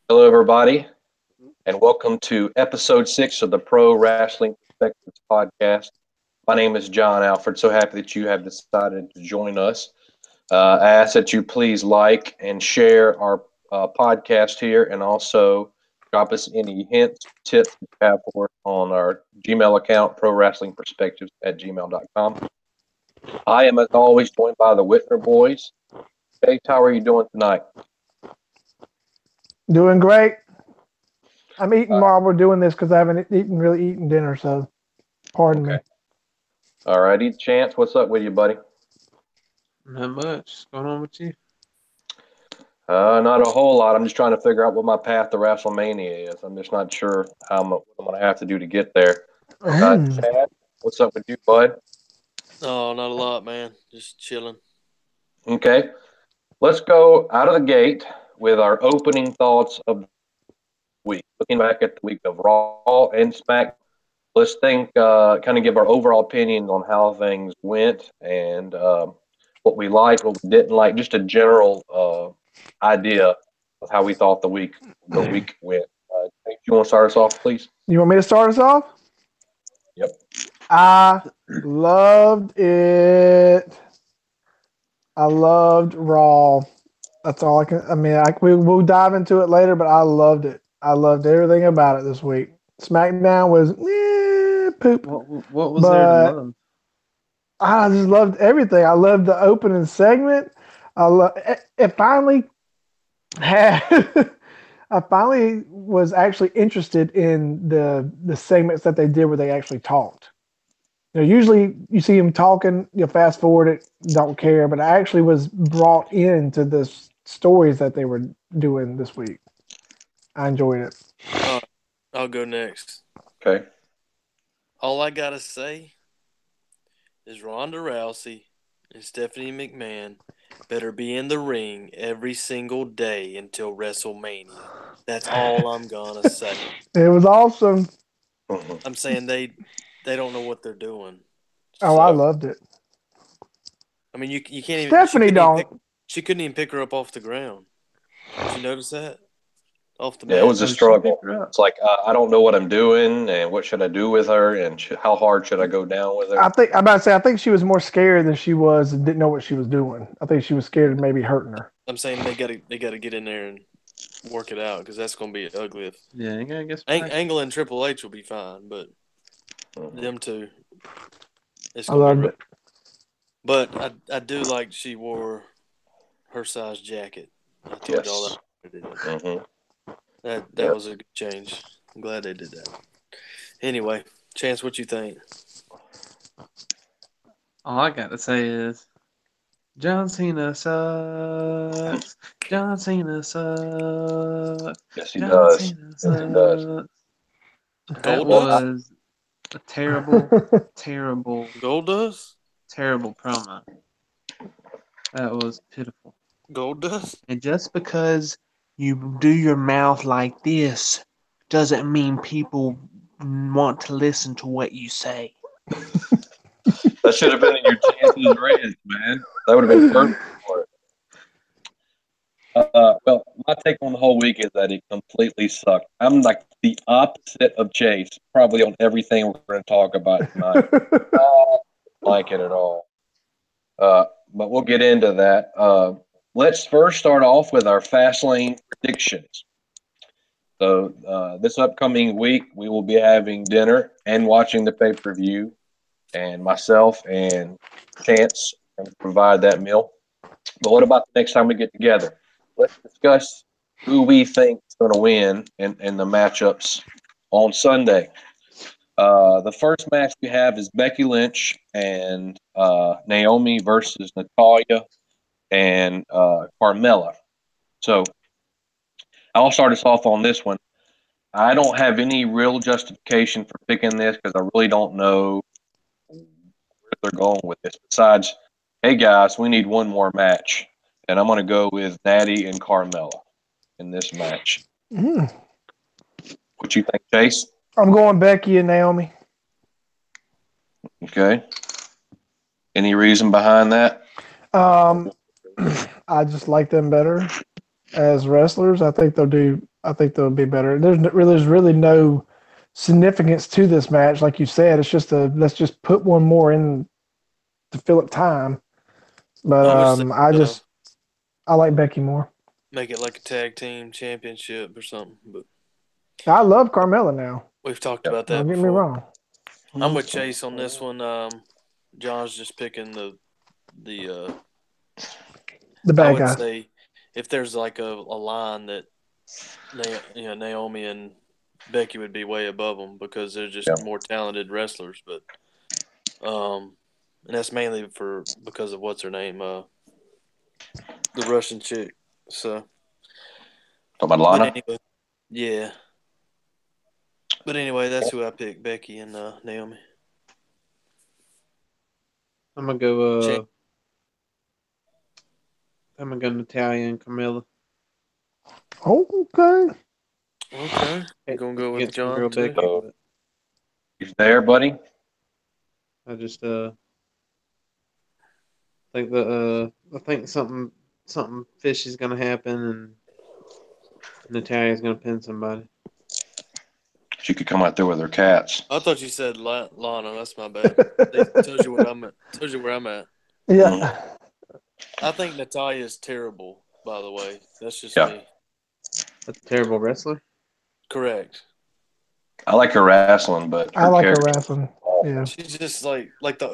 Hello, everybody, and welcome to episode 6 of the Pro Wrestling Perspectives podcast. My name is John Alford. So happy that you have decided to join us. I ask that you please like and share our podcast here, and also drop us any hints, tips you have for us on our Gmail account, prowrestlingperspectives@gmail.com. I am, as always, joined by the Whitner boys. Hey, how are you doing tonight? Doing great. I'm eating Uh, while we're doing this because I haven't really eaten dinner, so pardon me. Okay. All righty. Chance, what's up with you, buddy? Not much. What's going on with you? Not a whole lot. I'm just trying to figure out what my path to WrestleMania is. I'm just not sure what I'm going to have to do to get there. Chad, what's up with you, bud? Oh, not a lot, man. Just chilling. Okay. Let's go out of the gate with our opening thoughts of the week. Looking back at the week of Raw and Smack, let's think, kind of give our overall opinions on how things went and what we liked, what we didn't like, just a general idea of how we thought the week went. You want to start us off, please? You want me to start us off? Yep. I loved it. I loved Raw. That's all I can. I mean, we'll dive into it later, but I loved it. I loved everything about it this week. SmackDown was poop. What was there to love? I just loved everything. I loved the opening segment. It finally had. I finally was actually interested in the segments that they did where they actually talked. Usually you see them talking, you fast forward it, don't care. But I actually was brought into the stories that they were doing this week. I enjoyed it. I'll go next. Okay. All I gotta say is Ronda Rousey and Stephanie McMahon better be in the ring every single day until WrestleMania. That's all I'm gonna say. It was awesome. I'm saying they don't know what they're doing. Oh, I loved it. I mean, you can't even. Stephanie don't. She couldn't even pick her up off the ground. Did you notice that? Off the Yeah, mat. it was a struggle. It's like I don't know what I'm doing, and what should I do with her, and how hard should I go down with her? I'm about to say I think she was more scared than she was and didn't know what she was doing. I think she was scared of maybe hurting her. I'm saying they gotta get in there and work it out because that's gonna be ugly. Yeah, I guess Angle and Triple H will be fine, but them two, it's I gonna loved be it. But I do like she wore her size jacket. I told y'all that. That was a good change. I'm glad they did that. Anyway, Chance, what you think? all I got to say is John Cena sucks. John Cena sucks. Yes, he John does. Cena Yes, he does. sucks. That Gold was a terrible, terrible, Gold Dust? terrible promo. That was pitiful. Gold Dust? And just because you do your mouth like this doesn't mean people want to listen to what you say. That should have been in your Chance's Reds, man. That would have been perfect for it. Well, my take on the whole week is that it completely sucked. I'm like the opposite of Chase, probably on everything we're going to talk about tonight. Not like it at all. But we'll get into that. Let's first start off with our Fastlane predictions. So this upcoming week, we will be having dinner and watching the pay-per-view, and myself and Chance can provide that meal. But what about the next time we get together? Let's discuss who we think is going to win in the matchups on Sunday. The first match we have is Becky Lynch and Naomi versus Natalya and Carmella. So I'll start us off on this one. I don't have any real justification for picking this because I really don't know where they're going with this. Besides, hey guys, we need one more match, and I'm going to go with Natty and Carmella in this match. What you think, Chase? I'm going Becky and Naomi. Okay. Any reason behind that? I just like them better as wrestlers. I think they'll do I think that would be better. There's really no significance to this match, like you said. It's just let's just put one more in to fill up time. But I wish they I like Becky more. make it like a tag team championship or something. But I love Carmella now. we've talked Yep. about that Don't get me before. wrong. I'm with Chase on this one. John's just picking the The I bad would guys. say if there's like a line that Naomi and Becky would be way above them because they're just more talented wrestlers. But and that's mainly because of what's her name, the Russian chick. So, Talking about but Lana? anyway, yeah. But anyway, that's who I picked, Becky and Naomi. I'm gonna go. I'm gonna go Natalia and Carmella. Okay. Okay, I'm gonna go with Get some John girl too. Becky, but You there, buddy? I just think I think something fishy is gonna happen and Natalia's gonna pin somebody. She could come out there with her cats. I thought you said Lana. That's my bad. Tells you what I'm at. Tells you where I'm at. Yeah. I think Natalia is terrible. By the way, that's just Yeah. me. A terrible wrestler. Correct. I like her wrestling, but I like her character- wrestling. Yeah. She's just like the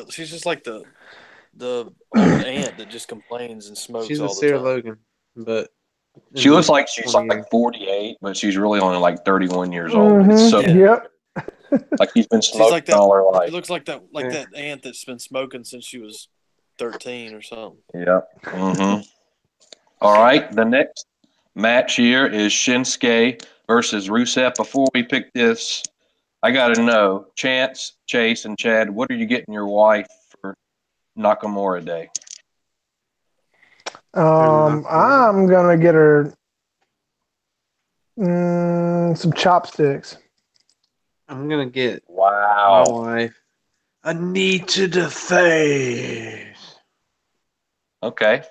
old aunt that just complains and smokes She's a all the Sarah time. Logan, but She looks like she's 20 like years. 48, but she's really only like 31 years old. It's so Yep. like she's been She's smoking like that. all her She life. looks like that aunt that's been smoking since she was 13 or something. Yeah. Mm-hmm. All right. The next match here is Shinsuke versus Rusev. Before we pick this, I got to know, Chance, Chase, and Chad, what are you getting your wife for Nakamura Day? I'm gonna get her some chopsticks. I'm gonna get Wow. my wife a knee to the face. Okay.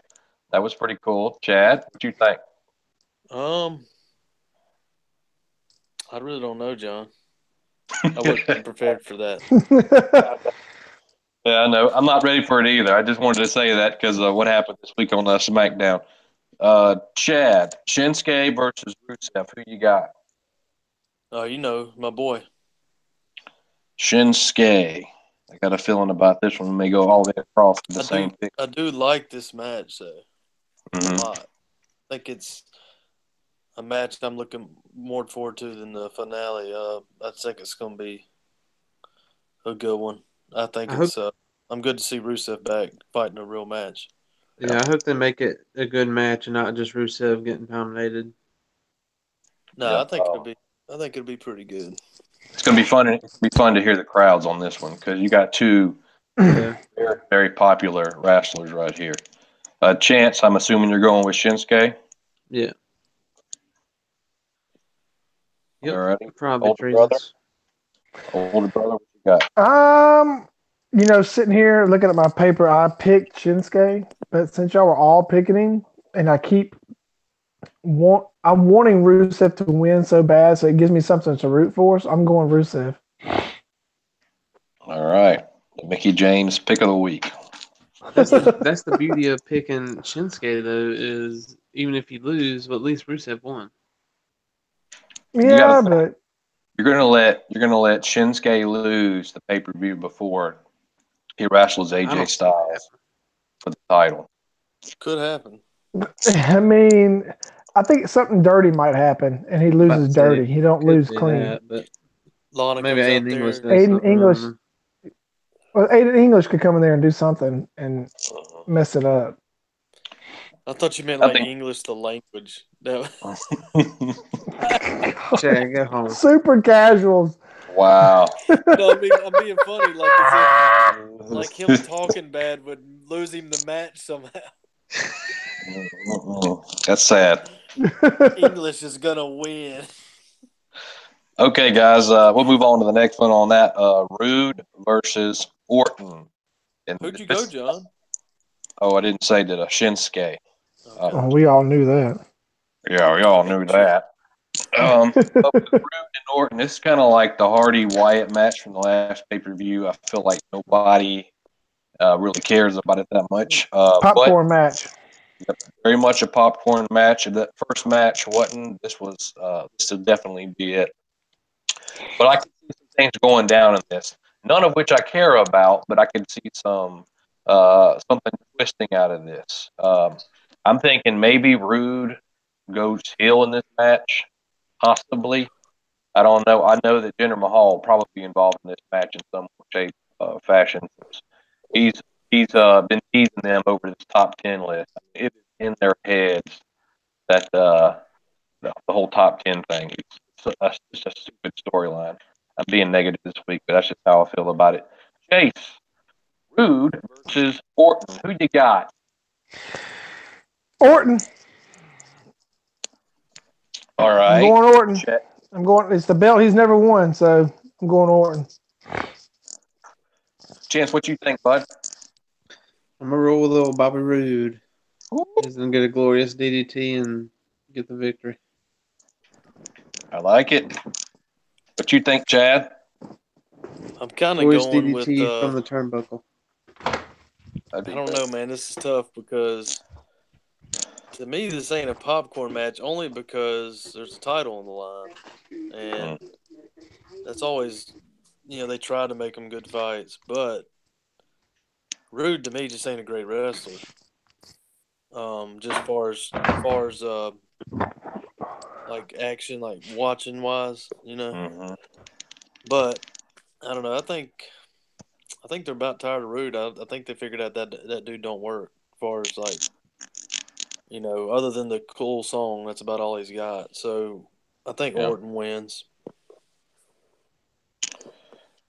That was pretty cool. Chad, what you think? I really don't know, John. I wasn't prepared for that. Yeah, I know. I'm not ready for it either. I just wanted to say that because what happened this week on SmackDown. Chad, Shinsuke versus Rusev. Who you got? Oh, my boy. Shinsuke. I got a feeling about this one may go all the way across the same pick. I do like this match though Mhm. a lot. I think it's a match I'm looking more forward to than the finale. I think it's going to be a good one. I think I'm good to see Rusev back fighting a real match. Yeah, I hope they make it a good match and not just Rusev getting dominated. No, Yeah. I think it'll be pretty good. It's going to be fun. It'll be fun to hear the crowds on this one because you got two Yeah. very, very popular wrestlers right here. Chance, I'm assuming you're going with Shinsuke. Yeah. Yep. All right. For obvious Older brother. reasons. Older brother, what you got? Sitting here looking at my paper, I picked Shinsuke, but since y'all were all picking him, and I'm wanting Rusev to win so bad, so it gives me something to root for. So I'm going Rusev. All right. The Mickey James pick of the week. That's the beauty of picking Shinsuke though, is even if you lose, well, at least Rusev won. Yeah, but You're gonna let Shinsuke lose the pay-per-view before he wrestles AJ Styles for the title. Could happen. I mean, I think something dirty might happen, and he loses dirty. He don't lose clean. But Lana maybe comes out Aiden there. English does Aiden something. English. Well, Aiden English could come in there and do something and mess it up. I thought you meant like English, the language. No. Chad, go home. Super casuals. Wow. No, I'm being funny, like as if like him talking bad would lose him the match somehow. That's sad. English is gonna win. Okay, guys, we'll move on to the next one on that. Rude versus Orton. And Who'd you go, John? Oh, I didn't say that. Shinsuke. Oh, we all knew that. Yeah, we all knew that. But with Rude and Orton, this is kind of like the Hardy Wyatt match from the last pay-per-view. I feel like nobody really cares about it that much. But Popcorn match. very much a popcorn match. That first match wasn't. This would definitely be it. But I can see some things going down in this. None of which I care about, but I can see something twisting out of this. I'm thinking maybe Rude goes heel in this match, possibly. I don't know. I know that Jinder Mahal will probably be involved in this match in some shape, fashion. He's been teasing them over this top 10 list. It's in their heads that the whole top 10 thing. It's just a stupid storyline. I'm being negative this week, but that's just how I feel about it. Chase, Rude versus Orton. Who you got? Orton. All right. I'm going Orton. Check. It's the belt he's never won, so I'm going Orton. Chance, what you think, bud? I'm gonna roll with little Bobby Roode. Ooh. He's gonna get a glorious DDT and get the victory. I like it. What you think, Chad? I'm kind of Glorious going DDT with. from the turnbuckle. I don't know, man. This is tough because to me, this ain't a popcorn match only because there's a title on the line, and that's always, they try to make them good fights, but Rude to me just ain't a great wrestler. Just far as like action, like watching wise, Mm-hmm. But I don't know. I think they're about tired of Rude. I think they figured out that dude don't work. As far as like, other than the cool song, that's about all he's got. So I think Orton wins.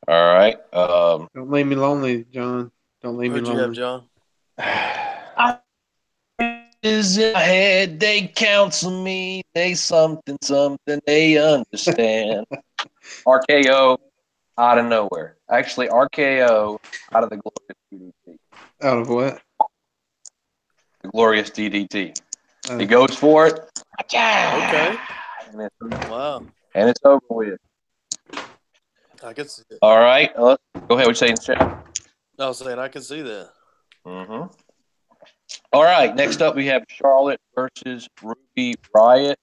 All right. Don't leave me lonely, John. Don't leave me Who'd you lonely. have, John? Is in my head, they counsel me, they something, they understand. RKO out of nowhere. Actually, RKO out of the Glorious DDT. Out of what? The Glorious DDT. Oh. He goes for it. Okay. And Wow. it's over with. I can see it. All right. Go ahead. What you saying, Chad? I was saying I can see that. Mm-hmm. All right. Next up, we have Charlotte versus Ruby Riott.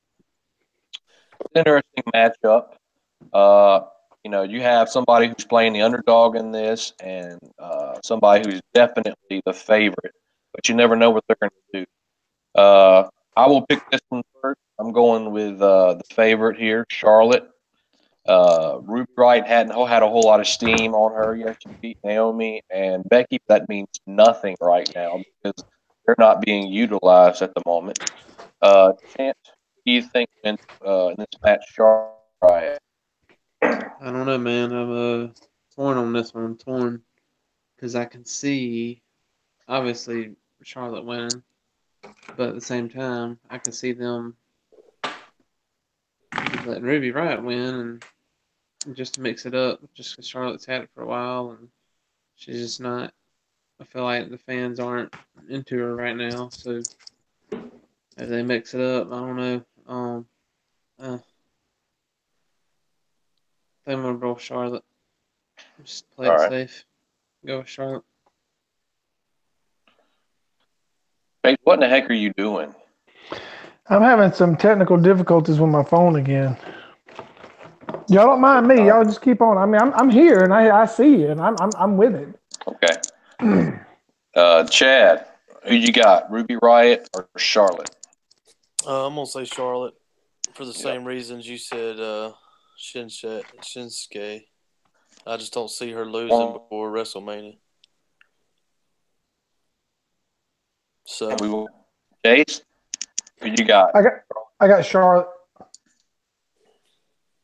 Interesting matchup. You have somebody who's playing the underdog in this, and somebody who's definitely the favorite. But you never know what they're going to do. I will pick this one first. I'm going with the favorite here, Charlotte. Ruby Riott hadn't had a whole lot of steam on her. Yes, she beat Naomi and Becky. That means nothing right now because they're not being utilized at the moment. Chance, do you think in this match, Charlotte? I don't know, man. I'm torn on this one. I'm torn because I can see, obviously, Charlotte winning, but at the same time, I can see them letting Ruby Riott win and just to mix it up, just because Charlotte's had it for a while and she's just not. I feel like the fans aren't into her right now, so if they mix it up, I don't know. I think I'm gonna roll Charlotte. Just play it safe. Go with Charlotte. Hey, what in the heck are you doing? I'm having some technical difficulties with my phone again. Y'all don't mind me. Y'all just keep on. I mean, I'm here and I see you and I'm with it. Okay. Chad, who you got? Ruby Riott or Charlotte? I'm gonna say Charlotte for the same reasons you said. Shinsuke. I just don't see her losing before WrestleMania. So, Chase, who you got? I got Charlotte.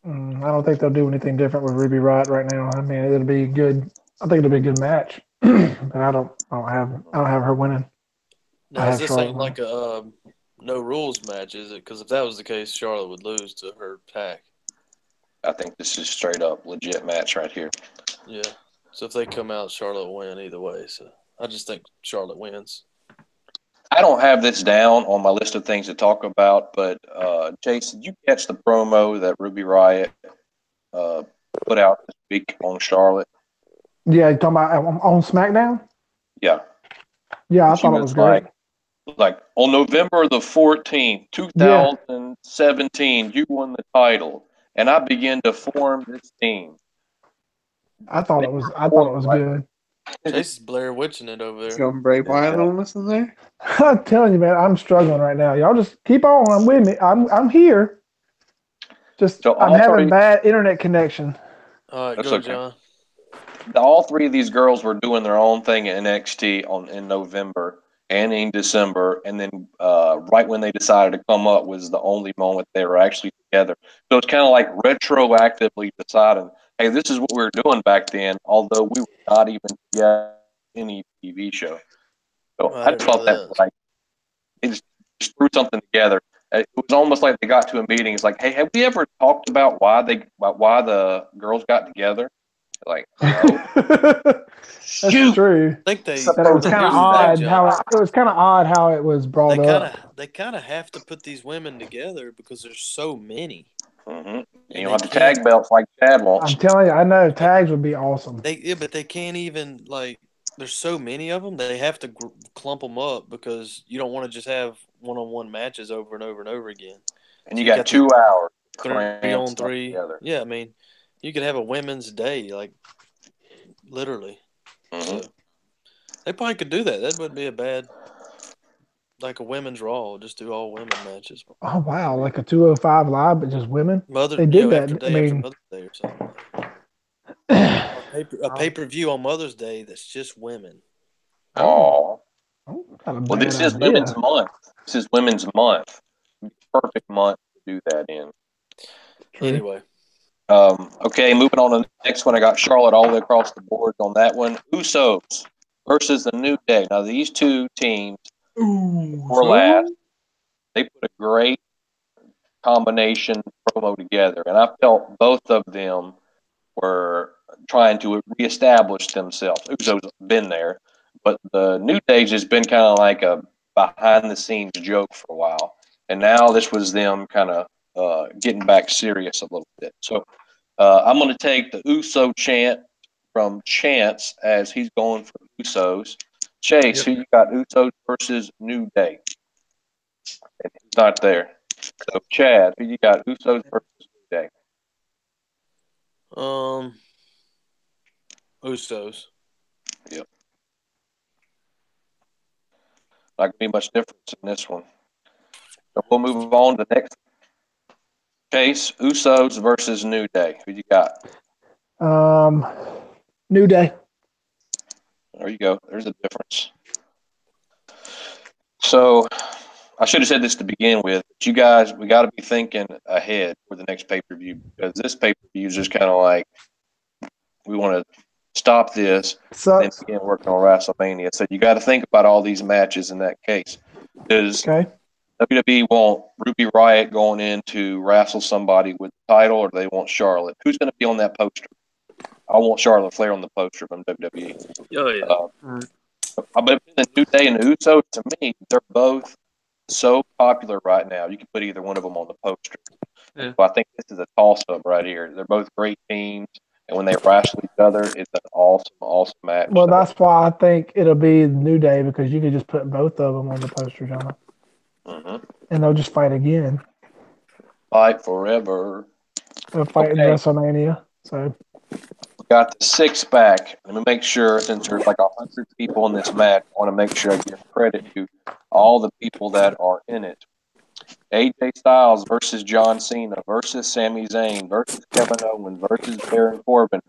I don't think they'll do anything different with Ruby Riott right now. I mean, it'll be good. I think it'll be a good match, but I don't have her winning. Now, this ain't like a no rules match, is it? Because if that was the case, Charlotte would lose to her pack. I think this is straight up legit match right here. Yeah. So if they come out, Charlotte will win either way. So I just think Charlotte wins. I don't have this down on my list of things to talk about, but Chase, did you catch the promo that Ruby Riott put out this week on Charlotte? Yeah, you talking about on SmackDown? Yeah. Yeah, I She thought it was was great. like on November the 14th, Yeah. 2017, you won the title, and I began to form this team. I thought it was good. Chase is Blair Witching it over there. Going Bray Wyatt on us in there? I'm telling you, man, I'm struggling right now. Y'all just keep on. I'm with me. I'm here. Just So I'm having bad internet connection. All right, That's go, okay. John. All three of these girls were doing their own thing in NXT in November and in December, and then right when they decided to come up was the only moment they were actually together. So it's kind of like retroactively deciding, hey, this is what we were doing back then, although we were not even together in any TV show. So Oh, I I didn't thought know that like they just threw something together. It was almost like they got to a meeting. It's like, hey, have we ever talked about why the girls got together? Like, no. That's true. I think they. But it was kind of here's the thing, odd John. it was kind of odd how it was brought up. They kind of have to put these women together because there's so many. Mm-hmm. And you And don't have the tag belts like Chad wants. I'm telling you, I know tags would be awesome. But they can't even like. There's so many of them. They have to clump them up because you don't want to just have one-on-one matches over and over and over again. And you got 2 hours. 3-on-3. Together. Yeah, I mean, you could have a women's day, like literally. Mm-hmm. So they probably could do that. That wouldn't be a bad, like a women's Raw. Just do all women matches. Oh wow, like a 205 live, but just women. They after did that. Mother's Day or something. A pay-per-view on Mother's Day that's just women. Oh. Well, this is Women's Month. This is Women's Month. Perfect month to do that in. True. Anyway. Okay, moving on to the next one. I got Charlotte all the way across the board on that one. Usos versus the New Day. Now, these two teams were last. They put a great combination promo together, and I felt both of them were trying to reestablish themselves. Usos have been there, but the New Day's has been kind of like a behind-the-scenes joke for a while, and now this was them kind of getting back serious a little bit. So I'm going to take the Uso chant from Chance as he's going for Usos. Chase, who you got, Usos versus New Day? And he's not there. So Chad, who you got, Usos versus New Day? Usos. Yep. Not going to be much difference in this one. So we'll move on to the next. Chase, Usos versus New Day. Who you got? New Day. There you go. There's a difference. So I should have said this to begin with, but you guys, we got to be thinking ahead for the next pay-per-view because this pay-per-view is just kind of like we want to stop this and begin working on WrestleMania. So you got to think about all these matches in that case. Does WWE want Ruby Riott going in to wrestle somebody with the title, or do they want Charlotte? Who's going to be on that poster? I want Charlotte Flair on the poster from WWE. Oh, yeah. But the New Day and the Usos, to me, they're both so popular right now. You can put either one of them on the poster. Yeah. So I think this is a toss-up right here. They're both great teams, and when they wrestle each other, it's an awesome match. Well, that's why I think it'll be New Day because you could just put both of them on the poster, John. Mm-hmm. And they'll just fight again. Fight forever. They'll fight in WrestleMania. So we got the six-pack. Let me make sure, since there's like 100 people in this match, I want to make sure I give credit to all the people that are in it. AJ Styles versus John Cena versus Sami Zayn versus Kevin Owens versus Baron Corbin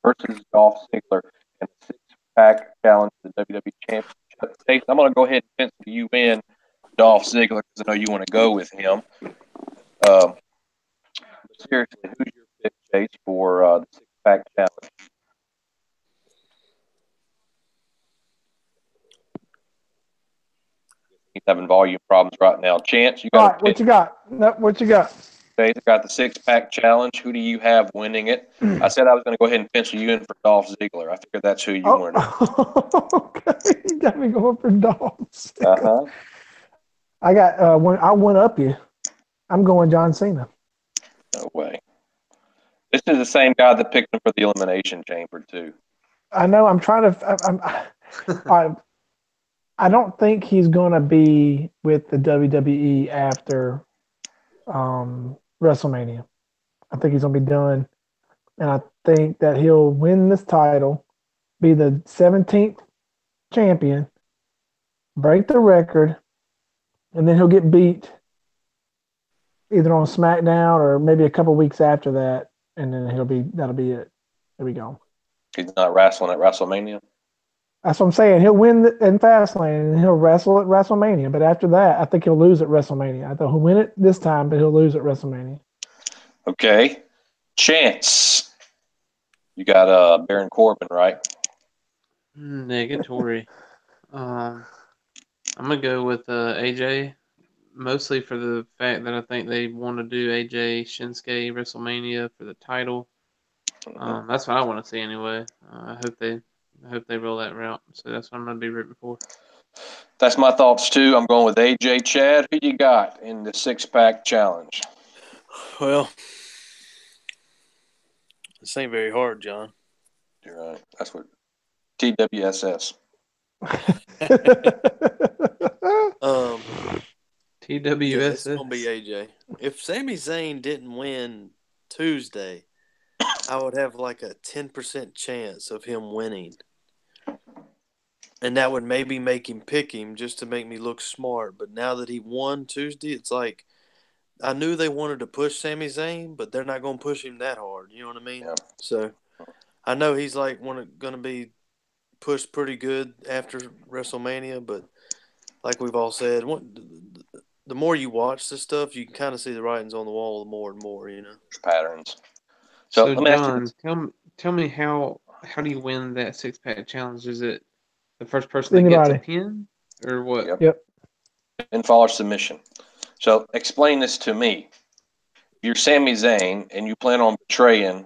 versus Dolph Ziggler in a six-pack challenge to the WWE Championship. Chase, I'm going to go ahead and pencil you in Dolph Ziggler because I know you want to go with him. Seriously, who's your pick, Chase, for the six-pack challenge? He's having volume problems right now. Chance, you got all right, what you got? No, what you got? Chase got the six-pack challenge. Who do you have winning it? I said I was going to go ahead and pencil you in for Dolph Ziggler. I figured that's who you wanted. Okay, you got me going for Dolph. Uh-huh. I got one. I one up you. I'm going John Cena. No way. This is the same guy that picked him for the Elimination Chamber too. I know. I'm trying to. I don't think he's going to be with the WWE after WrestleMania. I think he's going to be done, and I think that he'll win this title, be the 17th champion, break the record, and then he'll get beat either on SmackDown or maybe a couple weeks after that, and then that'll be it. There we go. He's not wrestling at WrestleMania. That's what I'm saying. He'll win in Fastlane and he'll wrestle at WrestleMania. But after that, I think he'll lose at WrestleMania. I think he'll win it this time, but he'll lose at WrestleMania. Okay. Chance. You got Baron Corbin, right? Negatory. I'm gonna go with AJ, mostly for the fact that I think they want to do AJ Shinsuke WrestleMania for the title. That's what I want to see anyway. I hope they roll that route. So that's what I'm gonna be rooting for. That's my thoughts too. I'm going with AJ. Chad, who you got in the 6-pack challenge? Well, this ain't very hard, John. You're right. That's what TWSS. TWS. It's gonna be AJ. If Sami Zayn didn't win Tuesday, I would have like a 10% chance of him winning. And that would maybe make him pick him just to make me look smart. But now that he won Tuesday, it's like I knew they wanted to push Sami Zayn, but they're not going to push him that hard. You know what I mean? Yeah. So I know he's like going to be pushed pretty good after WrestleMania. But like we've all said, the more you watch this stuff, you can kind of see the writings on the wall more and more. You know, Patterns. So let me ask you John, tell me how do you win that 6-pack challenge? Is it the first person that Anybody. gets a pin, or what? Yep. Pinfall or submission. So explain this to me. If you're Sami Zayn and you plan on betraying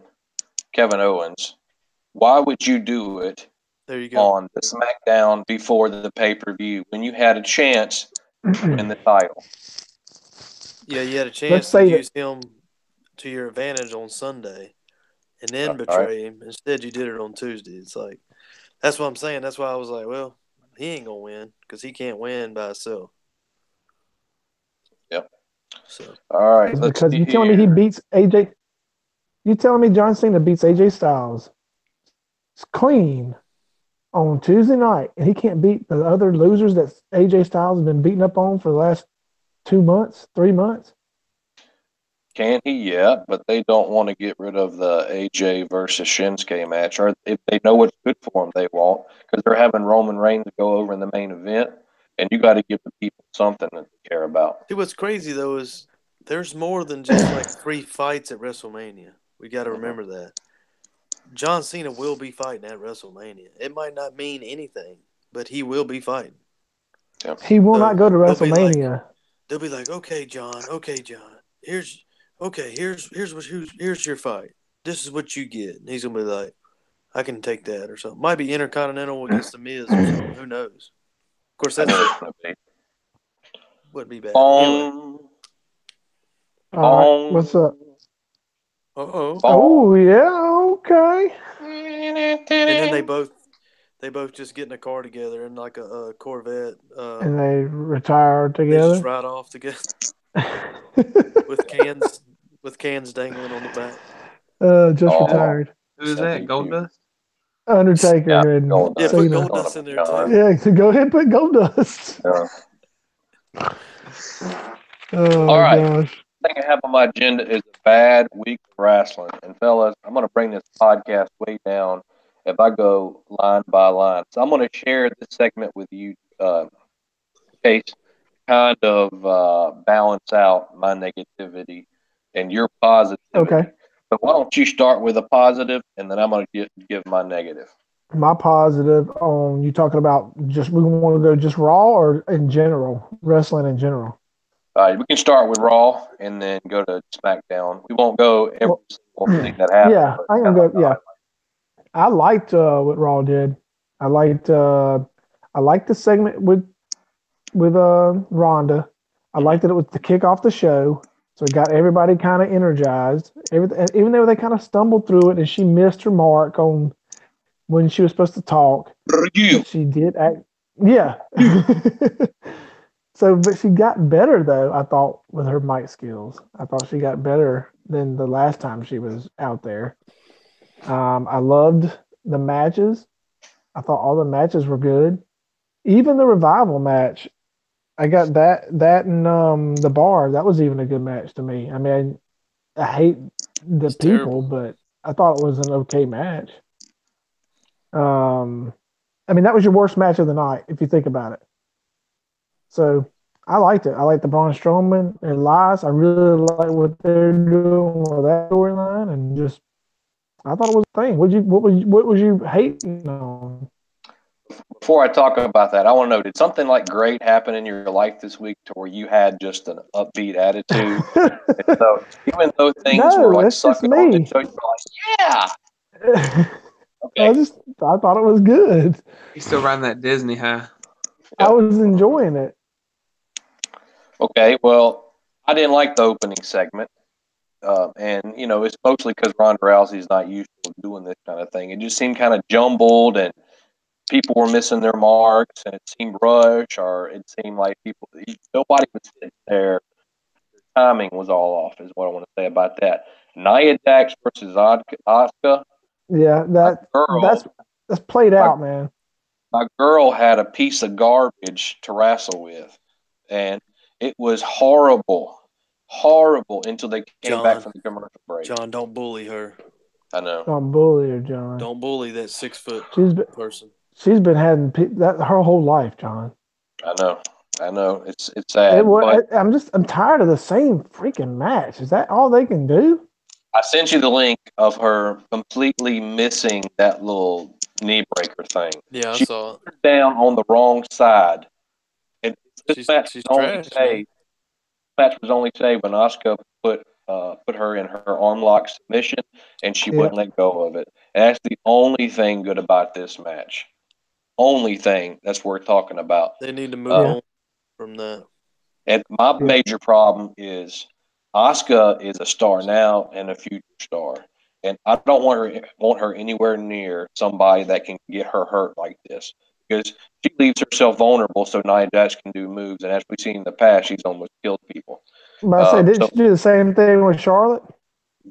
Kevin Owens, why would you do it there you go. on the SmackDown before the pay-per-view when you had a chance to win the title? Yeah, you had a chance to use him to your advantage on Sunday and then betray him. Instead, you did it on Tuesday. It's like, that's what I'm saying. That's why I was like, well, he ain't going to win because he can't win by himself. Yep. So, all right. Because you telling me he beats AJ? You telling me John Cena beats AJ Styles? It's clean on Tuesday night, and he can't beat the other losers that AJ Styles has been beating up on for the last 2 months, 3 months? Can he? Yeah, but they don't want to get rid of the AJ versus Shinsuke match. Or if they know what's good for them, they won't, because they're having Roman Reigns go over in the main event, and you got to give the people something to care about. See, what's crazy, though, is there's more than just like 3 fights at WrestleMania. We got to remember that. John Cena will be fighting at WrestleMania. It might not mean anything, but he will be fighting. Yep. He will not go to WrestleMania. They'll be like, okay, John. Here's your fight. This is what you get. And he's gonna be like, I can take that or something. Might be Intercontinental against the Miz or something. Who knows? Of course, that's wouldn't be bad. Anyway. All right, what's up? Oh yeah, okay. And then they both just get in a car together in like a Corvette. And they retire together. They just ride off together with cans dangling on the back. Retired. Who is that? Goldust? Undertaker and put Goldust in there too. Yeah, so go ahead and put Goldust. Yeah. All right. Gosh. The thing I have on my agenda is a bad week of wrestling. And fellas, I'm going to bring this podcast way down if I go line by line. So I'm going to share this segment with you, Case, kind of balance out my negativity and your positivity. Okay. But why don't you start with a positive, and then I'm going to give my negative. My positive on you talking about just we want to go just Raw or in general, wrestling in general. We can start with Raw and then go to SmackDown. We won't go every single thing that happened. Yeah, I'm gonna go. Yeah, I liked what Raw did. I liked the segment with Ronda. I liked that it was to kick off the show, so it got everybody kind of energized. Even though they kind of stumbled through it, and she missed her mark on when she was supposed to talk, You. but she did act. Yeah. So, but she got better though. I thought with her mic skills, I thought she got better than the last time she was out there. I loved the matches. I thought all the matches were good. Even the revival match, I got that and the bar. That was even a good match to me. I mean, I hate the It's people, terrible. but I thought it was an okay match. I mean, that was your worst match of the night if you think about it. So I liked it. I liked the Braun Strowman and Elias. I really like what they're doing with that storyline, and just I thought it was a thing. What was you hating on? Before I talk about that, I want to know: did something like great happen in your life this week to where you had just an upbeat attitude? So even though things were No, like it's just sucking on the me. show, you were like, "Yeah, I okay." thought it was good. He's still riding that Disney high. I was enjoying it. Okay, well, I didn't like the opening segment. And, it's mostly because Ronda Rousey's not used to doing this kind of thing. It just seemed kind of jumbled and people were missing their marks and it seemed rushed or it seemed like nobody was sitting there. Their timing was all off is what I want to say about that. Nia Jax versus Asuka. Yeah, that's played my, out, man. my girl had a piece of garbage to wrestle with. And it was horrible until they came back from the commercial break. John, don't bully her. I know. Don't bully her, John. Don't bully that 6 foot person. She's been having that her whole life, John. I know. It's sad. I'm tired of the same freaking match. Is that all they can do? I sent you the link of her completely missing that little knee breaker thing. Yeah, I she saw it. put her down on the wrong side. And this match she's was only trash, saved. Match was only saved when Asuka put her in her arm lock submission, and she wouldn't let go of it. And that's the only thing good about this match. Only thing that's worth talking about. They need to move on from that. And my major problem is Asuka is a star now and a future star. And I don't want her anywhere near somebody that can get her hurt like this. Because she leaves herself vulnerable so Nia Jax can do moves. And as we've seen in the past, she's almost killed people. But I say, didn't she do the same thing with Charlotte?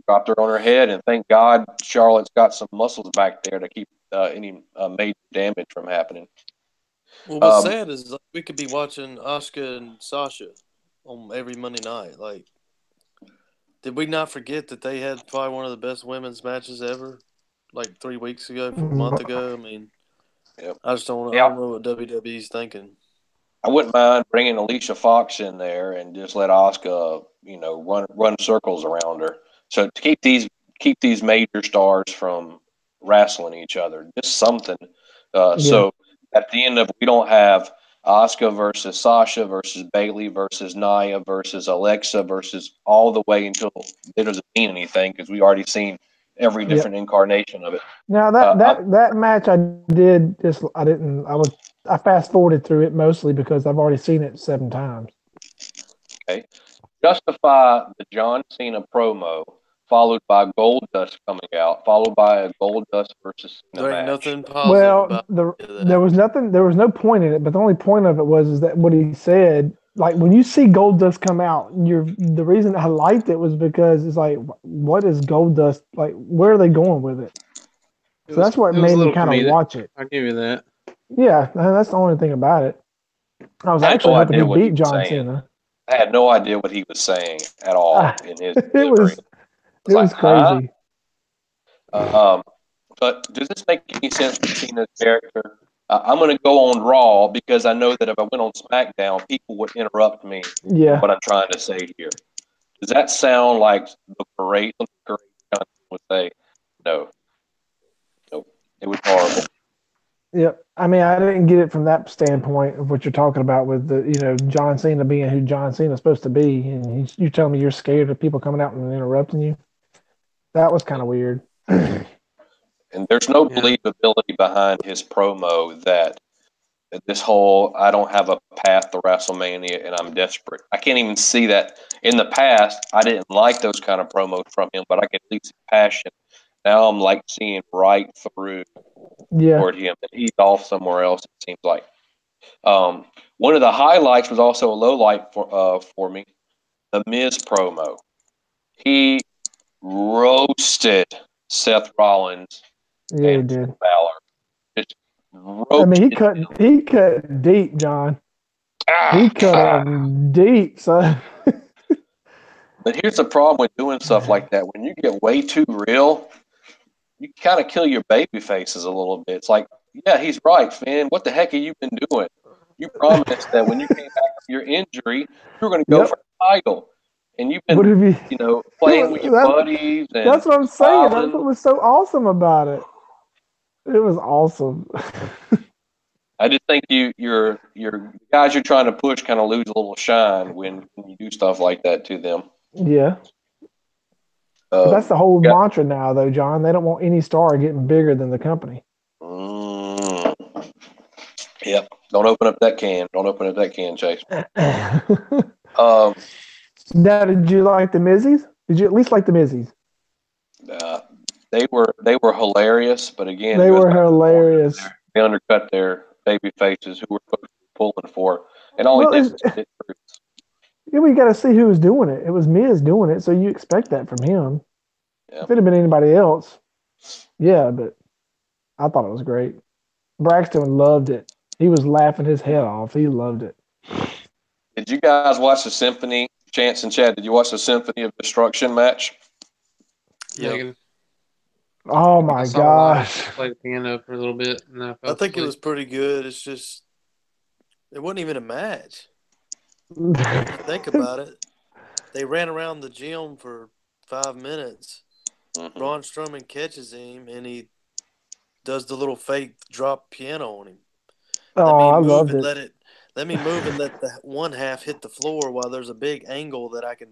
Dropped her on her head, and thank God Charlotte's got some muscles back there to keep any major damage from happening. Well, what's sad is we could be watching Asuka and Sasha on every Monday night. Like, did we not forget that they had probably one of the best women's matches ever? Like 3 weeks ago, a month ago. I mean, I just don't know what WWE's thinking. I wouldn't mind bringing Alicia Fox in there and just let Asuka, run circles around her. So to keep these major stars from wrestling each other, just something. So at the end of we don't have Asuka versus Sasha versus Bayley versus Nia versus Alexa versus all the way until it doesn't mean anything because we already seen every different incarnation of it. Now that match I fast forwarded through it mostly because I've already seen it 7 times. Okay. Justify the John Cena promo followed by Goldust coming out, followed by a Goldust versus Cena there ain't match. Nothing positive there was no point in it, but the only point of it is that what he said, like when you see Goldust come out, the reason I liked it was because it's like, what is Goldust like? Where are they going with it? So that's what made me kind of watch it. I'll give you that. Yeah, that's the only thing about it. I was actually hoping he beat John Cena. I had no idea what he was saying at all in his delivery. It was crazy. But does this make any sense for Cena's character? I'm going to go on Raw because I know that if I went on SmackDown, people would interrupt me in what I'm trying to say here. Does that sound like the parade? John would say, no. It was horrible. Yeah, I mean, I didn't get it from that standpoint of what you're talking about with the, John Cena being who John Cena is supposed to be, and you telling me you're scared of people coming out and interrupting you. That was kind of weird. And there's no believability behind his promo that this whole I don't have a path to WrestleMania and I'm desperate. I can't even see that. In the past, I didn't like those kind of promos from him, but I could at least see passion. Now I'm like seeing right through toward him, and he's off somewhere else. It seems like. One of the highlights was also a low light for me. The Miz promo. He roasted Seth Rollins Yeah, he and did. Finn Balor. Just I mean, roasted he cut deep, John. He cut him deep, son. But here's the problem with doing stuff like that. When you get way too real, you kind of kill your baby faces a little bit. It's like, yeah, he's right, Finn. What the heck have you been doing? You promised that when you came back from your injury, you were going to go for the title. And you've been, What have playing with your buddies and that's what I'm saying. smiling. That's what was so awesome about it. It was awesome. I just think your guys you're trying to push kind of lose a little shine when you do stuff like that to them. Yeah. But that's the whole mantra now, though, John. They don't want any star getting bigger than the company. Yep. Don't open up that can. Don't open up that can, Chase. Now, did you like the Mizzies? Did you at least like the Mizzies? They were hilarious, but again, they were hilarious. They undercut their baby faces who were supposed to be pulling for, and all did. Yeah, we got to see who was doing it. It was Miz doing it, so you expect that from him. If it had been anybody else, yeah, but I thought it was great. Braxton loved it. He was laughing his head off. He loved it. Did you guys watch the Symphony? Chance and Chad, did you watch the Symphony of Destruction match? Yeah. Oh my gosh! Play the piano for a little bit. And I think it was pretty good. It's just it wasn't even a match. Think about it. They ran around the gym for 5 minutes. Braun Strowman catches him, and he does the little fake drop piano on him. I loved it. Let me move and let the one half hit the floor while there's a big angle that I can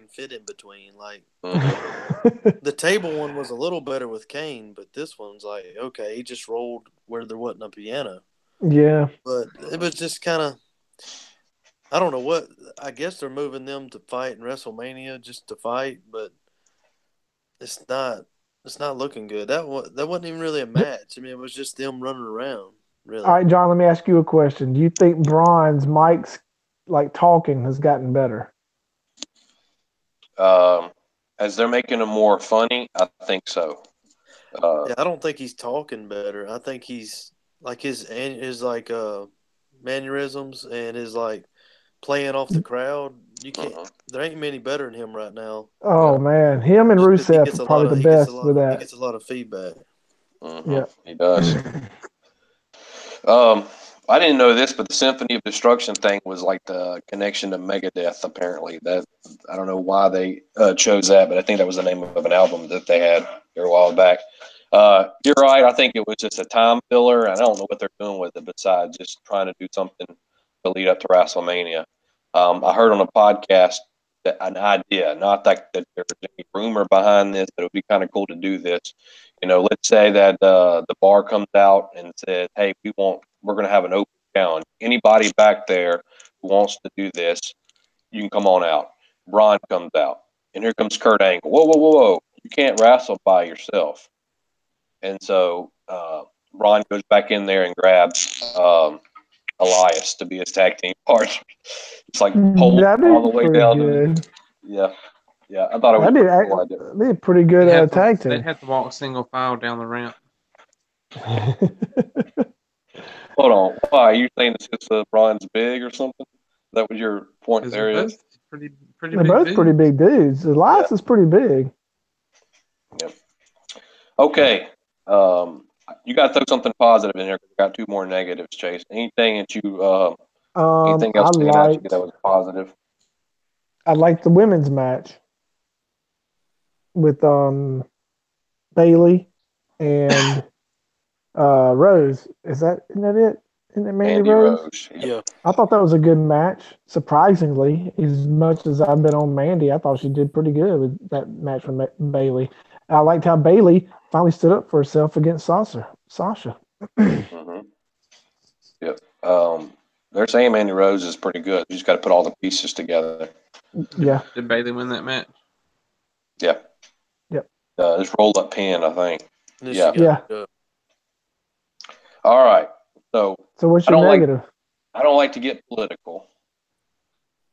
fit in between. Like the table one was a little better with Kane, but this one's like, okay, he just rolled where there wasn't a piano. Yeah. But it was just kind of, I don't know what, I guess they're moving them to fight in WrestleMania just to fight, but it's not looking good. That wasn't even really a match. I mean, it was just them running around. Really. All right, John, let me ask you a question. Do you think Braun's mic's talking has gotten better? As they're making him more funny, I think so. Yeah, I don't think he's talking better. I think he's like his mannerisms and his playing off the crowd. You can't. There ain't many better than him right now. Oh man, him and Rusev are probably the best with that. He gets a lot of feedback. Yeah, he does. I didn't know this, but the Symphony of Destruction thing was like the connection to Megadeth. Apparently, that I don't know why they chose that, but I think that was the name of an album that they had here a while back. You're right. I think it was just a time filler. I don't know what they're doing with it besides just trying to do something to lead up to WrestleMania. I heard on a podcast that an idea, not that there's any rumor behind this, but it would be kind of cool to do this. Let's say that the bar comes out and says, "Hey, we're going to have an open challenge. Anybody back there who wants to do this, you can come on out." Braun comes out, and here comes Kurt Angle. Whoa, whoa, whoa, whoa! You can't wrestle by yourself. And so Braun goes back in there and grabs Elias to be his tag team partner. It's like pulled all the way down. Yeah. I thought it was that'd be a pretty good tag team. They'd have to walk single file down the ramp. Hold on. Why are you saying it's just Braun's big or something? Is that what your point there is? Pretty They're both pretty big dudes. Elias is pretty big. Yep. Okay. You got to throw something positive in here. We got two more negatives, Chase. Anything that you anything else that was positive? I liked the women's match with Bailey and Rose. Isn't that it? Isn't it Mandy Rose? Yeah. I thought that was a good match. Surprisingly, as much as I've been on Mandy, I thought she did pretty good with that match with Bailey. I liked how Bailey finally stood up for herself against Sasha. Mm-hmm. They're saying Mandy Rose is pretty good. You just got to put all the pieces together. Yeah. Did Bailey win that match? Yeah. Yep. This roll up pin, I think. This Yeah. you got All right. So what's I your don't negative? I don't like to get political,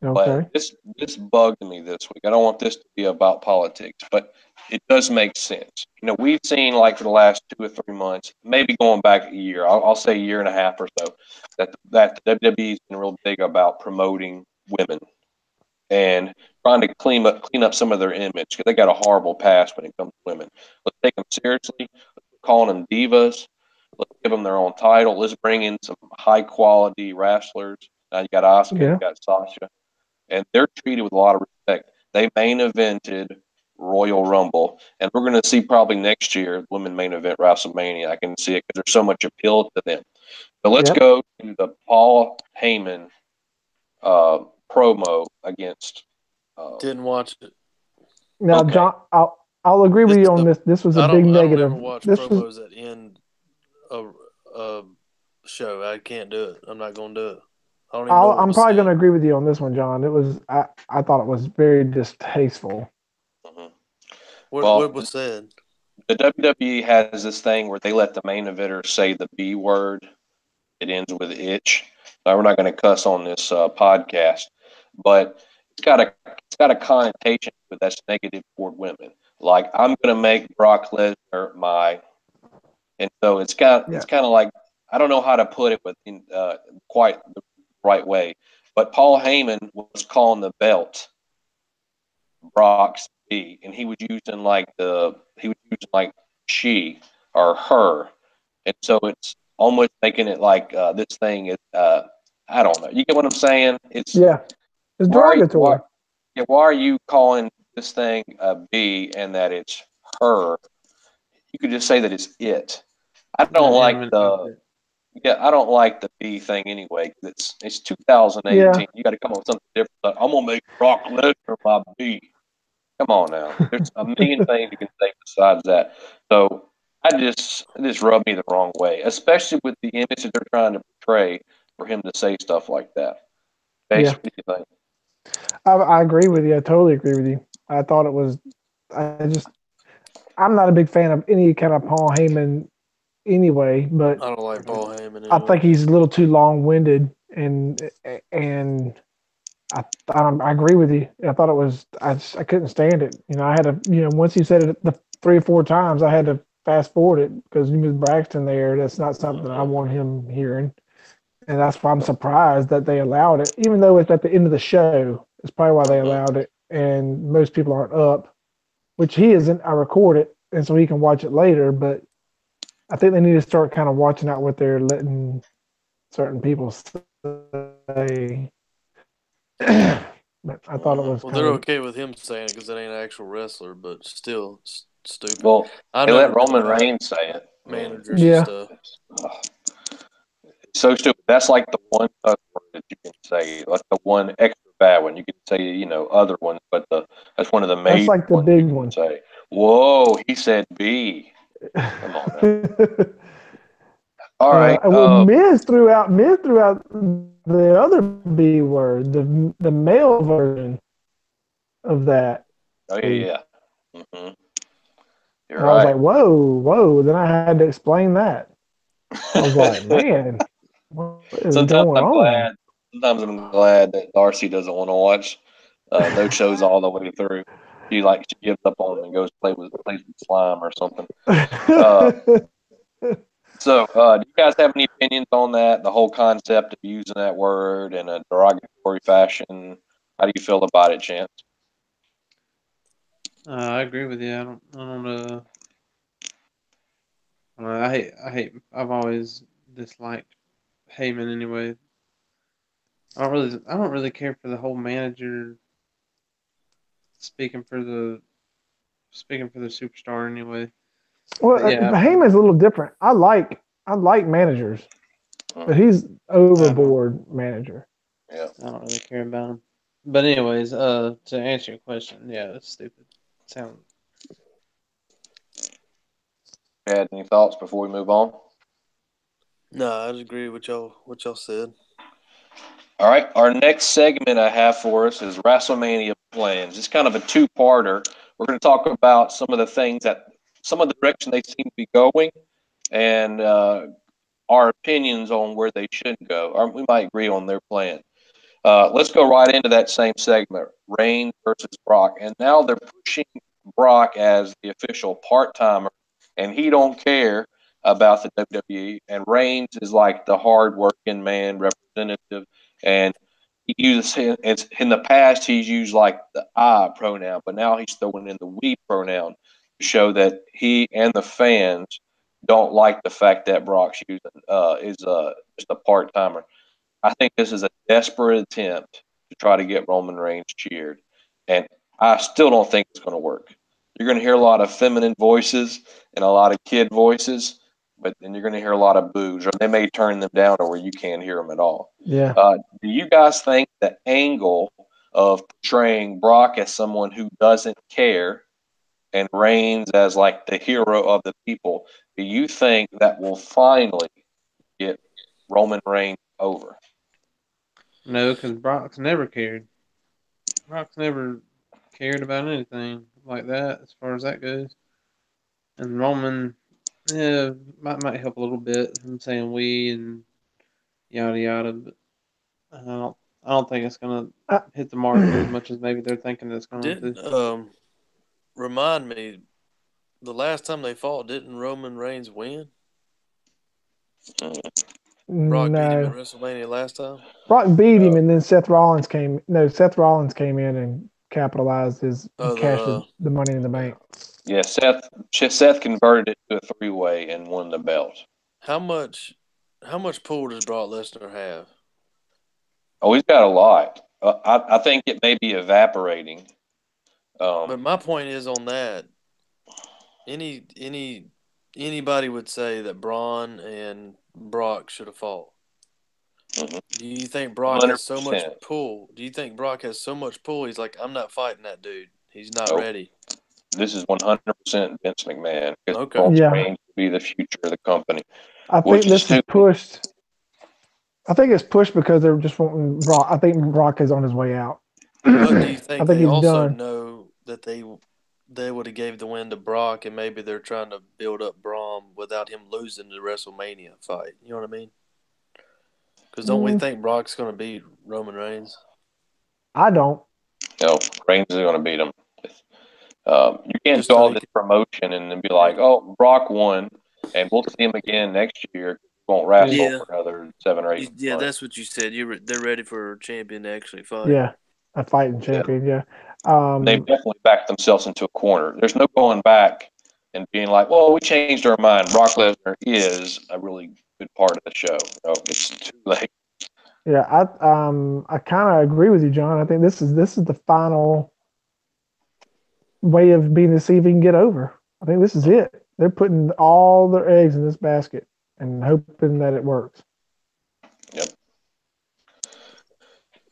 Okay. but this bugged me this week. I don't want this to be about politics, but it does make sense. We've seen like for the last 2 or 3 months, maybe going back a year, I'll say a year and a half or so, that the WWE's been real big about promoting women and trying to clean up some of their image because they got a horrible past when it comes to women. Let's take them seriously. Let's calling them divas. Let's give them their own title. Let's bring in some high quality wrestlers. Now you got Asuka, Yeah. you got Sasha, and they're treated with a lot of respect. They main evented Royal Rumble, and we're going to see probably next year women main event WrestleMania. I can see it because there's so much appeal to them. But let's go to the Paul Heyman promo against. Didn't watch it. Now, Okay. John, I'll agree with you on this. This was a big negative. I don't ever watch promos that end a show. I can't do it. I'm not going to do it. I don't even know what I'm was probably going to said. agree with you on this one, John. It was I thought it was very distasteful. Mhm. What was said? The WWE has this thing where they let the main eventer say the B word. It ends with itch. Now, we're not going to cuss on this podcast, but it's got a connotation that's negative toward women. Like I'm going to make Brock Lesnar my, and so it's kind of like I don't know how to put it, but in quite the right way. But Paul Heyman was calling the belt Brock's B, and he was using like she or her, and so it's almost making it like this thing is I don't know. You get what I'm saying? It's It's derogatory. why are you calling this thing a B and that it's her? You could just say that it's it. I don't like the I don't like the B thing anyway. It's 2018. You got to come up with something different. Like, I'm gonna make Brock Lesnar my B. Come on now. There's a million things you can say besides that. So it just rubbed me the wrong way, especially with the image that they're trying to portray for him to say stuff like that. Chase, what do you think? I agree with you. I totally agree with you. I thought it was. I'm not a big fan of any kind of Paul Heyman anyway, but I don't like Paul Heyman. I think he's a little too long-winded, and I agree with you. I thought it was. I couldn't stand it. I had to. Once he said it the 3 or 4 times, I had to fast forward it because with Braxton there, that's not something I want him hearing, and that's why I'm surprised that they allowed it, even though it's at the end of the show. It's probably why they allowed it, and most people aren't up, which he isn't. I record it, and so he can watch it later. But I think they need to start kind of watching out what they're letting certain people say. But I thought it was. Well, they're okay with him saying it because it ain't an actual wrestler, but still, it's stupid. Well, I've they never let been Roman about Reigns say it. managers and stuff. It's so stupid. That's like the one cuss word that you can say, like the one extra bad one. You can say, other ones, but that's one of the major That's like the ones big you can one. say. Whoa, he said B. Come on now. All right. Well, Miz threw out the other B word, the male version of that. Oh yeah. Mm-hmm. You're And I was right. like, whoa. Then I had to explain that. I was like, man, what is Sometimes going I'm on? glad. Sometimes I'm glad that Darcy doesn't want to watch those shows all the way through. She gives up on them and goes plays with slime or something. So, do you guys have any opinions on that? The whole concept of using that word in a derogatory fashion. How do you feel about it, Chance? I agree with you. I don't. I've always disliked Heyman anyway. I don't really care for the whole manager speaking for the superstar anyway. Well, But yeah, Heyman's a little different. I like managers, but he's overboard manager. Yeah. I don't really care about him. But anyways, to answer your question, yeah, it's stupid. Sound. Had any thoughts before we move on? No, I just agree with what y'all said. All right, our next segment I have for us is WrestleMania plans. It's kind of a two-parter. We're going to talk about some of the things some of the direction they seem to be going, and our opinions on where they should go. Or we might agree on their plan. Let's go right into that same segment: Reigns versus Brock, and now they're pushing Brock as the official part-timer, and he don't care about the WWE. And Reigns is like the hard-working man representative, and he uses it's in the past he's used like the I pronoun, but now he's throwing in the we pronoun to show that he and the fans don't like the fact that Brock's using is just a part-timer. I think this is a desperate attempt to try to get Roman Reigns cheered. And I still don't think it's going to work. You're going to hear a lot of feminine voices and a lot of kid voices, but then you're going to hear a lot of boos, or they may turn them down to where you can't hear them at all. Yeah. Do you guys think the angle of portraying Brock as someone who doesn't care and Reigns as like the hero of the people, do you think that will finally get Roman Reigns over? No, because Brock's never cared. Brock's never cared about anything like that, as far as that goes. And Roman, yeah, might help a little bit. Him saying we and yada yada, but I don't think it's gonna I, hit the mark as much as maybe they're thinking it's going Didn't to. remind me the last time they fought, didn't Roman Reigns win? Brock beat him at no. WrestleMania last time. Brock beat him, and then Seth Rollins came. No, Seth Rollins came in and capitalized his cashed the Money in the Bank. Yeah, Seth converted it to a three-way and won the belt. How much pull does Brock Lesnar have? Oh, he's got a lot. I think it may be evaporating. But my point is on that. Anybody would say that Braun and Brock should have fought. Mm-hmm. Do you think Brock 100%. has so much pull? Do you think Brock has so much pull? He's like, I'm not fighting that dude. He's not ready. This is 100% Vince McMahon. Okay. Reigns to be the future of the company. I think this is pushed. I think it's pushed because they're just wanting Brock. I think Brock is on his way out. But do you think, I think they also done. know that they would have gave the win to Brock, and maybe they're trying to build up Braun without him losing the WrestleMania fight? You know what I mean? Because don't we think Brock's going to beat Roman Reigns? I don't. No, Reigns is going to beat him. You can't do all this promotion and then be like, "Oh, Brock won, and we'll see him again next year. We won't wrestle for another 7 or 8 months." Yeah, that's what you said. They're ready for a champion to actually fight. Yeah, a fighting champion. Yeah. They've definitely backed themselves into a corner. There's no going back and being like, "Well, we changed our mind. Brock Lesnar is a really good part of the show." No, it's too late. Yeah, I kind of agree with you, John. I think this is the final way of being to see if he can get over. I think this is it. They're putting all their eggs in this basket and hoping that it works. Yep.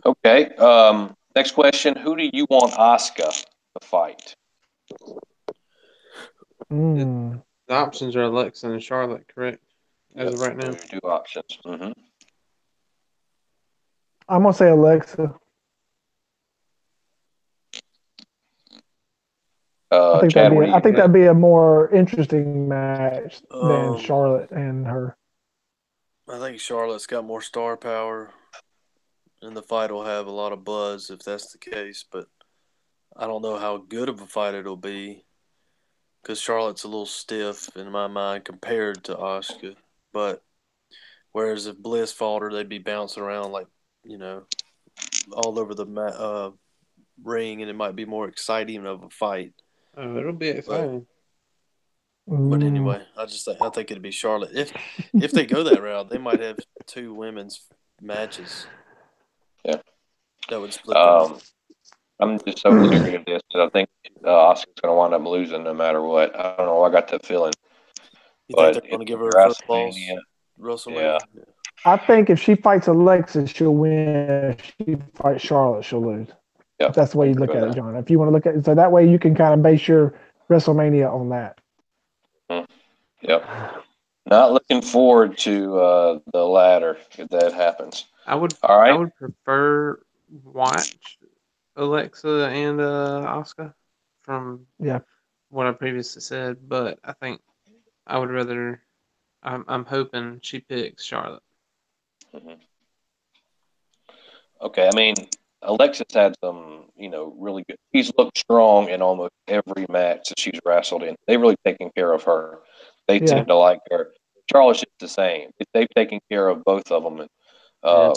Okay. Next question: who do you want Asuka to fight? The options are Alexa and Charlotte, correct? As of right now, 2 options. Mm-hmm. I'm gonna say Alexa. I think that'd be a more interesting match than Charlotte and her. I think Charlotte's got more star power, and the fight will have a lot of buzz if that's the case. But I don't know how good of a fight it'll be because Charlotte's a little stiff in my mind compared to Asuka. But whereas if Bliss fought her, they'd be bouncing around like, all over the ring, and it might be more exciting of a fight. Oh, it'll be exciting. But anyway, I think it'd be Charlotte. If they go that route, they might have 2 women's matches. Yeah, that would split. I'm just so leery of this that I think Asuka's going to wind up losing no matter what. I don't know. I got the feeling. You think they're going to give her a first loss? WrestleMania. Yeah. I think if she fights Alexa, she'll win. If she fights Charlotte, she'll lose. Yeah, that's the way you look at it, John. If you want to look at it, so that way you can kind of base your WrestleMania on that. Yep. Not looking forward to the latter if that happens. I would All right. prefer watch Alexa and Asuka from Yeah. what I previously said, but I think I would rather. I'm hoping she picks Charlotte. Mhm. Okay, I mean, Alexis had some, really good. She's looked strong in almost every match that she's wrestled in. They've really taken care of her. They Yeah. seem to like her. Charlotte's just the same. They've taken care of both of them. Yeah.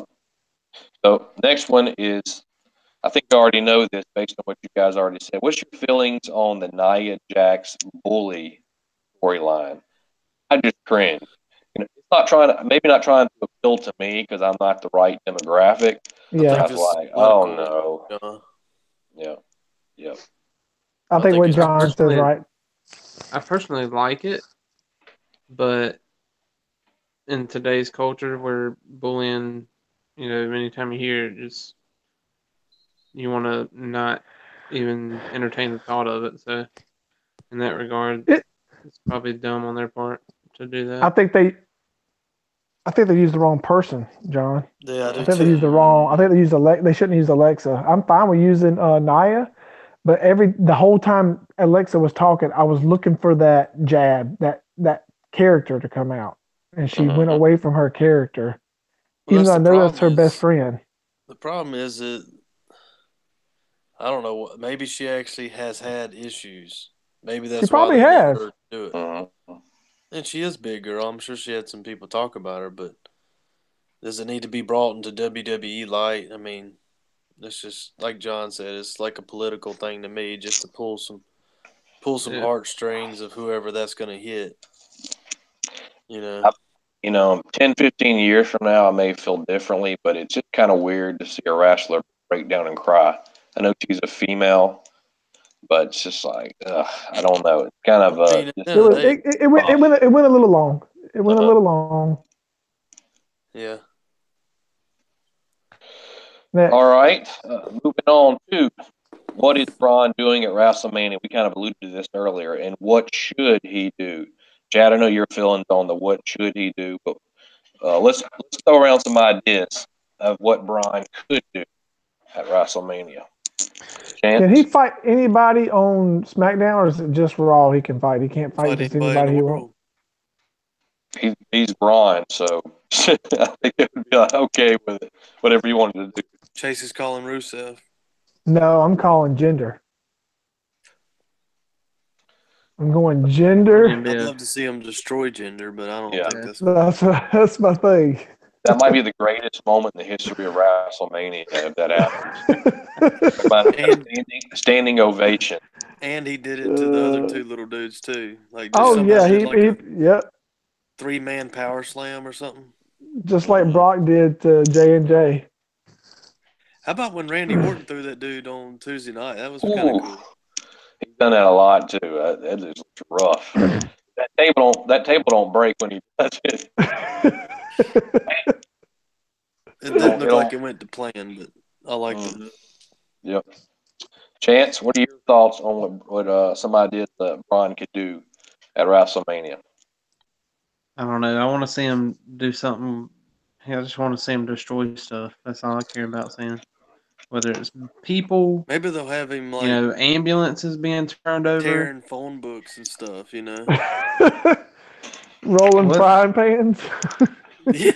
So next one is, I think you already know this based on what you guys already said. What's your feelings on the Nia Jax bully storyline? I just cringe. It's not maybe not trying to appeal to me because I'm not the right demographic. I Yeah. think I was it's like, oh political. no, John. yeah, yeah. I think what it's John says personally- right. I personally like it, but in today's culture where bullying, anytime you hear it, just you want to not even entertain the thought of it. So, in that regard, it's probably dumb on their part to do that. I think they used the wrong person, John. Yeah, I do I think they too. used the wrong. I think they used They shouldn't use Alexa. I'm fine with using Naya, but the whole time Alexa was talking, I was looking for that jab, that character to come out, and she went Mhm. away from her character, Well, even though I that's the know that's her problem best is- friend. The problem is that I don't know. Maybe she actually has had issues. Maybe that's why probably they let has. her do it. Mhm. And she is a big girl. I'm sure she had some people talk about her, but does it need to be brought into WWE light? I mean, it's just like John said. It's like a political thing to me, just to pull some Yeah. heartstrings of whoever that's going to hit. You know, 10, 15 years from now, I may feel differently, but it's just kind of weird to see a wrestler break down and cry. I know she's a female, but it's just like, I don't know. It's kind of I mean, at the end of the day, It went a little long. It went a little long. yeah. Next. all right. Moving on to what is Braun doing at WrestleMania? We kind of alluded to this earlier, and what should he do? Chad, I know your feelings on the what should he do, but let's throw around some ideas of what Braun could do at WrestleMania. Chance? Can he fight anybody on SmackDown, or is it just Raw he can fight? He can't fight Fight just anybody in anybody the he world. wants. He's Braun, so I think it would be like, okay with it, whatever you wanted to do. Chase is calling Rusev. No, I'm calling gender. I'm going gender. And I'd be a- love to see him destroy gender, but I don't Yeah. think that's. That's my thing. That might be the greatest moment in the history of WrestleMania if that happens. Standing ovation. And he did it to the other two little dudes too. Like just Oh somehow yeah, did like a yep. 3-man power slam or something. Just like Brock did to J&J. How about when Randy Orton threw that dude on Tuesday night? That was kind Ooh. of cool. He's done that a lot too. That is rough. That table don't break when he does it. It didn't look like it went to plan, but I liked it. Yep. Chance, what are your thoughts on what some ideas that Braun could do at WrestleMania? I don't know. I want to see him do something. I just want to see him destroy stuff. That's all I care about seeing. Whether it's people, Maybe they'll have him like ambulances being turned over. tearing phone books and stuff, Rolling What? frying pans. yeah.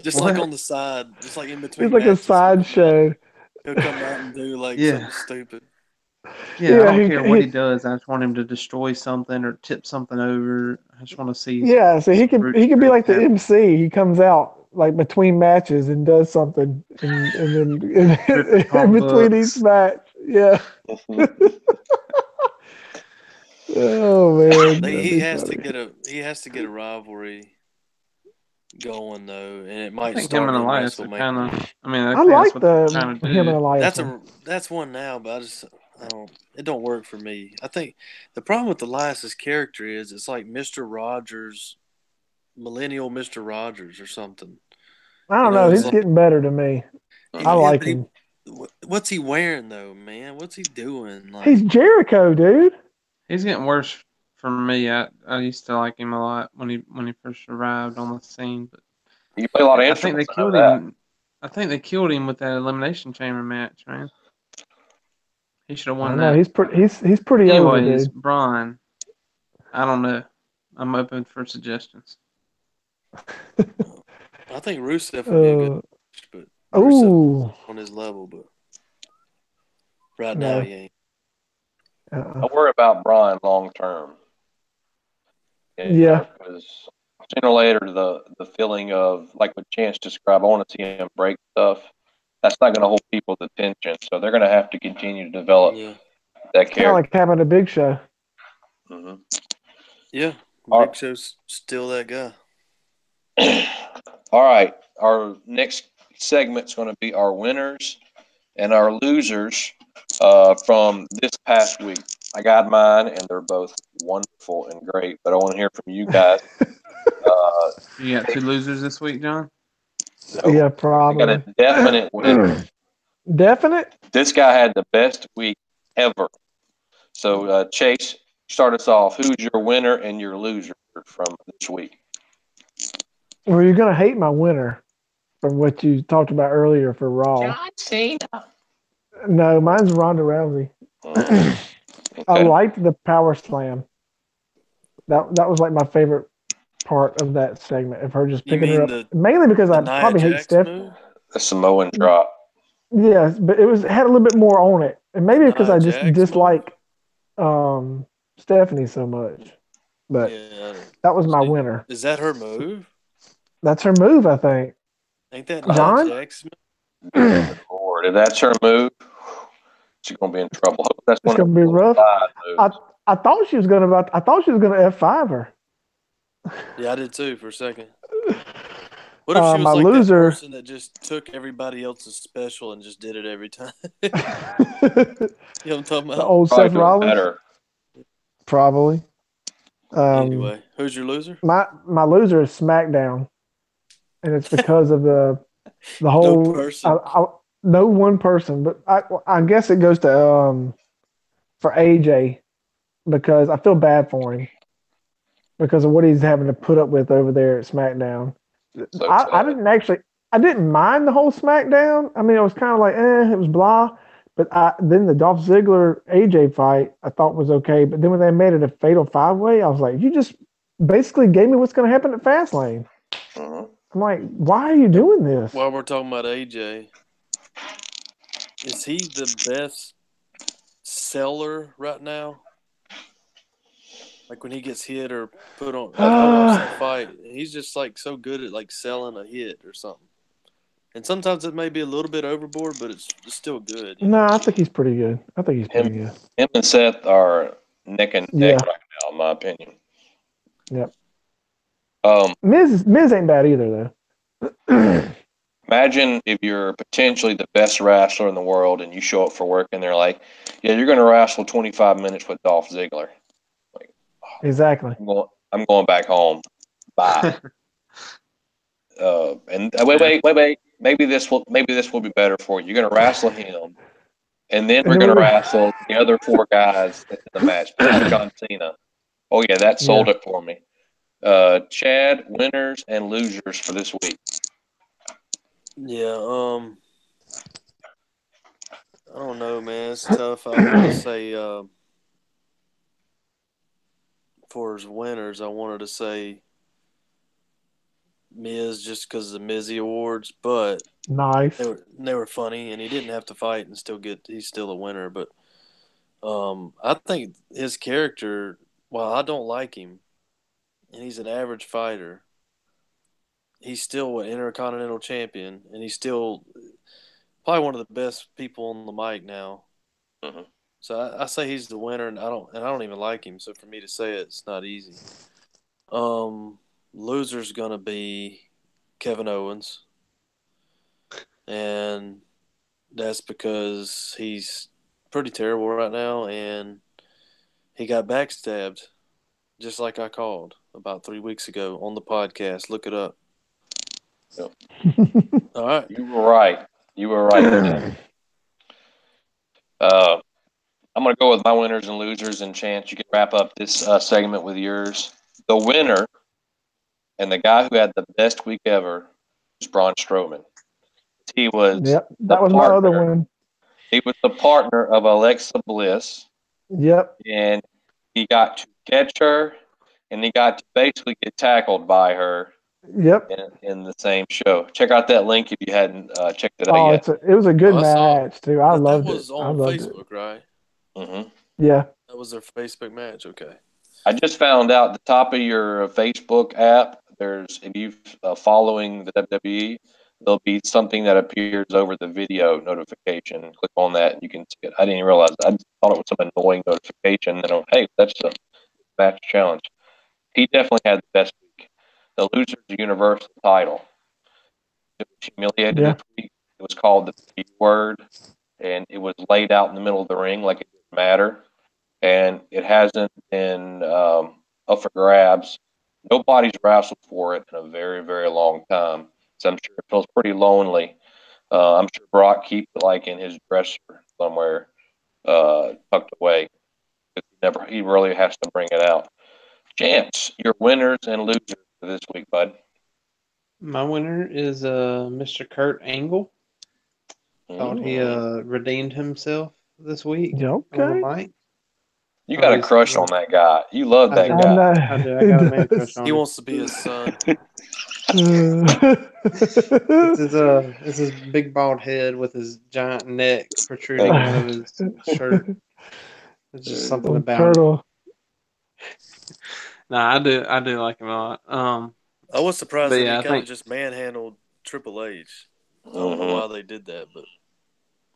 Just like What? on the side, just like in between. It's like a matches, sideshow. He'll come out and do like Yeah. something stupid. Yeah, I don't he- care what he- he does. I just want him to destroy something or tip something over. I just want to see. Yeah, so he could be like the happen. MC. He comes out like between matches and does something, and then Rip in between books. each match. Yeah. Oh man, He has to get a rivalry going though, and it I might think start him and in Elias are WrestleMania. kind of. I mean, I think like that's what they're trying to do. him and Elias. That's one now, but it don't work for me. I think the problem with Elias's character is it's like Mr. Rogers, millennial Mr. Rogers or something. I don't know. it's He's like- getting better to me. I like but him. What's he wearing though, man? What's he doing? Like He's Jericho, dude. He's getting worse for me. I used to like him a lot when he first arrived on the scene, but You play a lot of I think they instruments. I know killed that. him. I think they killed him with that elimination chamber match, man. He should have I won don't know. that. He's pretty over, Anyways, dude. Braun. I don't know. I'm open for suggestions. I think Rusev would be a good, but Rusev Oh on his level, but right no. now he ain't. I worry about Brian long term. Yeah. Because sooner or later, the feeling of, like what Chance described, I want to see him break stuff. That's not going to hold people's attention. So they're going to have to continue to develop Yeah, that Kind of character. like having a big show. Mhm. yeah. All- Big Show's still that guy. All right. Our next segment's going to be our winners and our losers from this past week. I got mine, and they're both wonderful and great. But I want to hear from you guys. You got two losers this week, John? So Yeah, I got probably. a definite winner. Definite? This guy had the best week ever. So, Chase, start us off. Who's your winner and your loser from this week? Well, you're gonna hate my winner from what you talked about earlier for Raw. John Cena. No, mine's Ronda Rousey. Okay. I liked the power slam. That was like my favorite part of that segment of her just You picking her mean up. the Mainly because I Nia probably hate Jax Steph. move? The Samoan drop. Yes, but it had a little bit more on it, and maybe The because Nia I just Jax move? dislike Stephanie so much. But Yeah. that was my winner. Is that her move? That's her move, I think. Ain't that John? Nia Jax move? Good Lord, if that's her move, she's gonna be in trouble. Hope that's It's one of gonna be the rough. side moves. I thought she was gonna F5 her. Yeah, I did too for a second. What if she was My like loser. that person that just took everybody else's special and just did it every time? You know what I'm talking The about? old Probably Seth do it Rollins? better. Probably. Anyway, who's your loser? My loser is SmackDown, and it's because of the whole person. no one person, but I guess it goes to for AJ because I feel bad for him because of what he's having to put up with over there at SmackDown. So I didn't mind the whole SmackDown. I mean, it was kind of like, it was blah. But then the Dolph Ziggler AJ fight I thought was okay. But then when they made it a fatal 5-way, I was like, you just basically gave me what's going to happen at Fastlane. Mhm. I'm like, why are you doing this? While we're talking about AJ, is he the best seller right now? Like when he gets hit or put on, like I watched that fight, and he's just like so good at like selling a hit or something. And sometimes it may be a little bit overboard, but it's still good. You No, know? I think he's pretty good. Him and Seth are neck and neck Yeah. right now, in my opinion. Yep. Um, Miz ain't bad either though. Imagine if you're potentially the best wrestler in the world and you show up for work and they're like, "Yeah, you're going to wrestle 25 minutes with Dolph Ziggler." Like, Exactly. I'm going back home. Bye. And wait. Maybe this will be better for you. You're going to wrestle him, and then we're going to wrestle the other four guys in the match, plus John Cena. Oh yeah, that sold it for me. Chad, winners and losers for this week. Yeah. I don't know, man. It's tough. I want to say, for his winners, I wanted to say Miz just because of the Mizzy Awards, but Nice. they were funny, and he didn't have to fight and he's still a winner. But I think his character, while I don't like him, and he's an average fighter, he's still an Intercontinental Champion, and he's still probably one of the best people on the mic now. Mm-hmm. So I say he's the winner, and I don't even like him. So for me to say it's not easy. Loser's gonna be Kevin Owens, and that's because he's pretty terrible right now, and he got backstabbed, just like I called about 3 weeks ago on the podcast. Look it up. Yep. All right. You were right. I'm going to go with my winners and losers, and Chance, you can wrap up this segment with yours. The winner and the guy who had the best week ever was Braun Strowman. He was Yep, the that was my other partner. one. He was the partner of Alexa Bliss, Yep. and he got to catch her, and he got to basically get tackled by her Yep. in the same show. Check out that link if you hadn't checked it out Oh, yet. it was a good Oh, I saw match too. I That loved it. was I on loved it. Facebook, right? Mm-hmm. Yeah. That was their Facebook match. Okay. I just found out the top of your Facebook app. If you following the WWE, there'll be something that appears over the video notification. Click on that, and you can see it. I didn't realize. I just thought it was some annoying notification. And hey, that's the match challenge. He definitely had the best week. The loser's Universal title. It was humiliated Yeah. this week. It was called the B word, and it was laid out in the middle of the ring like it didn't matter. And it hasn't been up for grabs. Nobody's wrestled for it in a very, very long time. So I'm sure it feels pretty lonely. I'm sure Brock keeps it like in his dresser somewhere, tucked away. He really has to bring it out. Chance, your winners and losers for this week, bud. My winner is Mr. Kurt Angle. Thought he redeemed himself this week Yeah, on the okay. mic. You got a crush on that guy. You love I that do. guy. I do. I got a man crush on He him. wants to be his son. It's his big bald head with his giant neck protruding out of his shirt. It's just something about Turtle. it. Nah, I do like him a lot. I was surprised But that yeah, he I kind of think- just manhandled Triple H. I don't know why they did that, but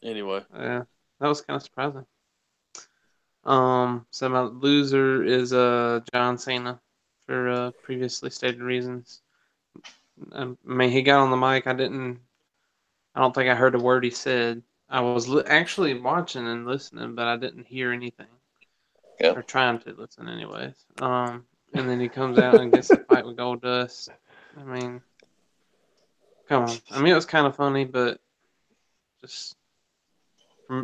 anyway. Yeah, that was kind of surprising. So my loser is John Cena for previously stated reasons. I mean, he got on the mic. I don't think I heard a word he said. I was actually watching and listening, but I didn't hear anything. Yeah. Or trying to listen, anyways. And then he comes out and gets a fight with Goldust. I mean, come on. I mean, it was kind of funny, but just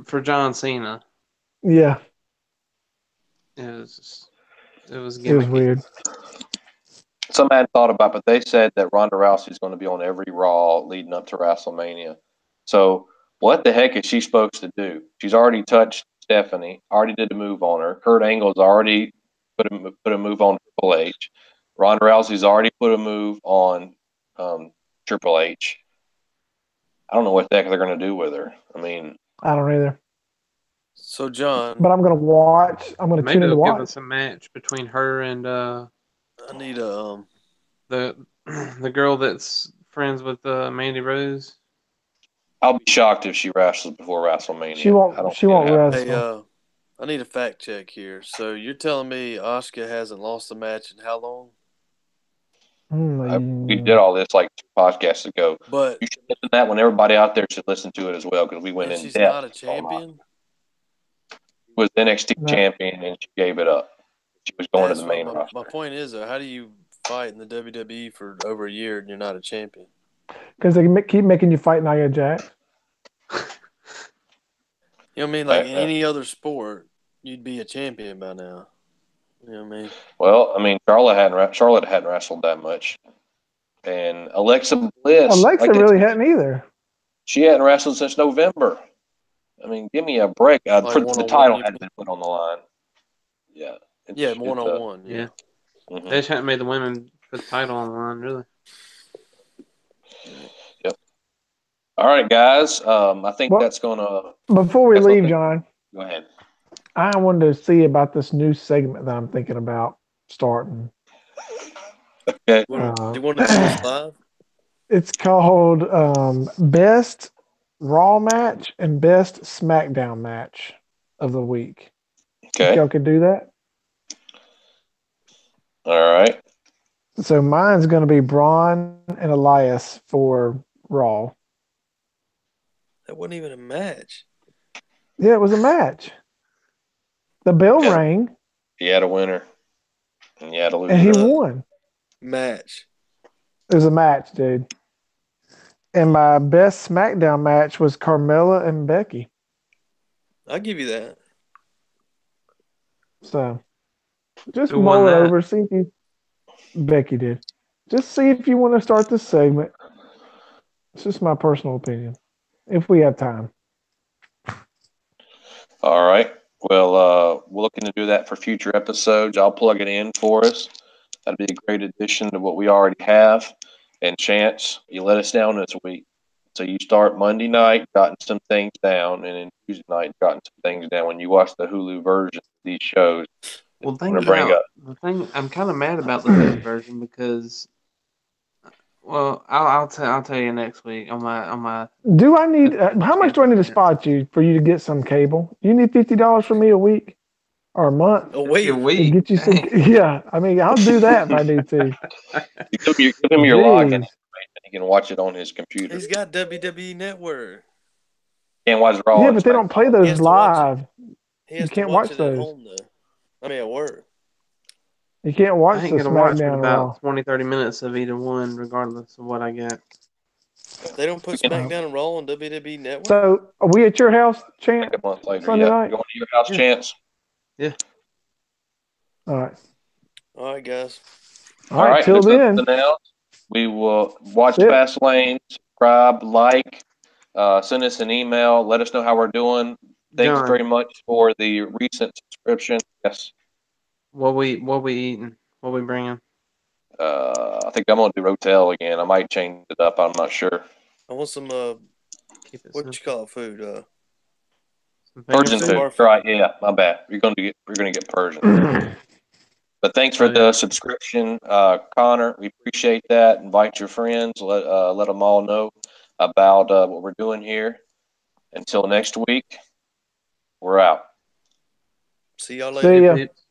for John Cena, Yeah, it was gimmicky. it was weird. Some hadn't thought about, but they said that Ronda Rousey is going to be on every Raw leading up to WrestleMania. So what the heck is she supposed to do? She's already touched Stephanie, already did a move on her. Kurt Angle's already put a move on Triple H. Ronda Rousey's already put a move on Triple H. I don't know what the heck they're going to do with her. I mean, I don't either. So, John, But I'm gonna watch. I'm gonna tune Maybe in to they'll give watch. us a match between her and I need a the girl that's friends with Mandy Rose. I'll be shocked if she wrestles before WrestleMania. She won't. She won't wrestle. hey I need a fact check here. So you're telling me Asuka hasn't lost a match in how long? We did all this like 2 podcasts ago. But You should listen to that one. Everybody out there should listen to it as well because we went in she's depth. not a champion. She was NXT champion and she gave it up. She was going to the main roster. My point is, though, how do you fight in the WWE for over a year and you're not a champion? Because they keep making you fight Nia Jax. You know what I mean? Like in any other sport, you'd be a champion by now. You know what I mean? Well, I mean, Charlotte hadn't wrestled that much, and Alexa Bliss. Alexa really hadn't either. She hadn't wrestled since November. I mean, give me a break. The title hadn't been put on the line. Yeah. Yeah, 1-on-1. Yeah. Mm-hmm. They just hadn't made the women put the title on the line, really. Yep. All right, guys. I think that's going to. Before we leave, John. Go ahead. I wanted to see about this new segment that I'm thinking about starting. Okay. Do you want to do this live? It's called Best Raw Match and Best SmackDown Match of the Week. Okay. If y'all could do that. All right. So mine's going to be Braun and Elias for Raw. That wasn't even a match. Yeah, it was a match. The bell rang. He had a winner. And you had a loser. And he won. Match. It was a match, dude. And my best SmackDown match was Carmella and Becky. I'll give you that. So just Who won mull it that? over. See if you. Becky did. Just see if you want to start this segment. It's just my personal opinion. If we have time. All right. Well, we're looking to do that for future episodes. I'll plug it in for us. That'd be a great addition to what we already have. And Chance, you let us down this week. So you start Monday night, gotten some things down, and then Tuesday night, gotten some things down. When you watch the Hulu version of these shows, Well, I'm gonna bring up. the thing I'm kind of mad about the Hulu version because, well, I'll tell you next week on my. Do I need? How much do I need to spot you for you to get some cable? You need $50 from me a week or a month Oh, It's your wait. to week. get you some. Dang. Yeah, I mean, I'll do that if I need to. Give him your login Jeez. information. He can watch it on his computer. He's got WWE Network. Can't watch Raw Yeah, and but they don't play SmackDown. He those has to watch it. live. He You has to can't watch watch it at those. home, though. I mean, at work. You can't I watch ain't the gonna watch but SmackDown or Raw. about 20-30 minutes of either one, regardless of what I get. They don't put SmackDown and Raw on WWE Network? So, are we at your house, Like Chant? a month later. Sunday Yeah. night? Going to your house, Yeah. Chance? All right. All right, guys. All right. If Till there's then. nothing else, we will watch That's it. Fastlane, subscribe, like, send us an email. Let us know how we're doing. Thanks John, very much for the recent subscription. Yes. what we eating? What we bringing? I think I'm going to do Rotel again. I might change it up. I'm not sure. I want some, Keep it what simple. you call it, food? Some finger Persian food? food. Bar food. Right. Yeah. My bad. We're going to get Persian. But thanks for Oh, yeah. the subscription, Connor. We appreciate that. Invite your friends. Let them all know about what we're doing here. Until next week, we're out. See y'all See later. ya. Peeps.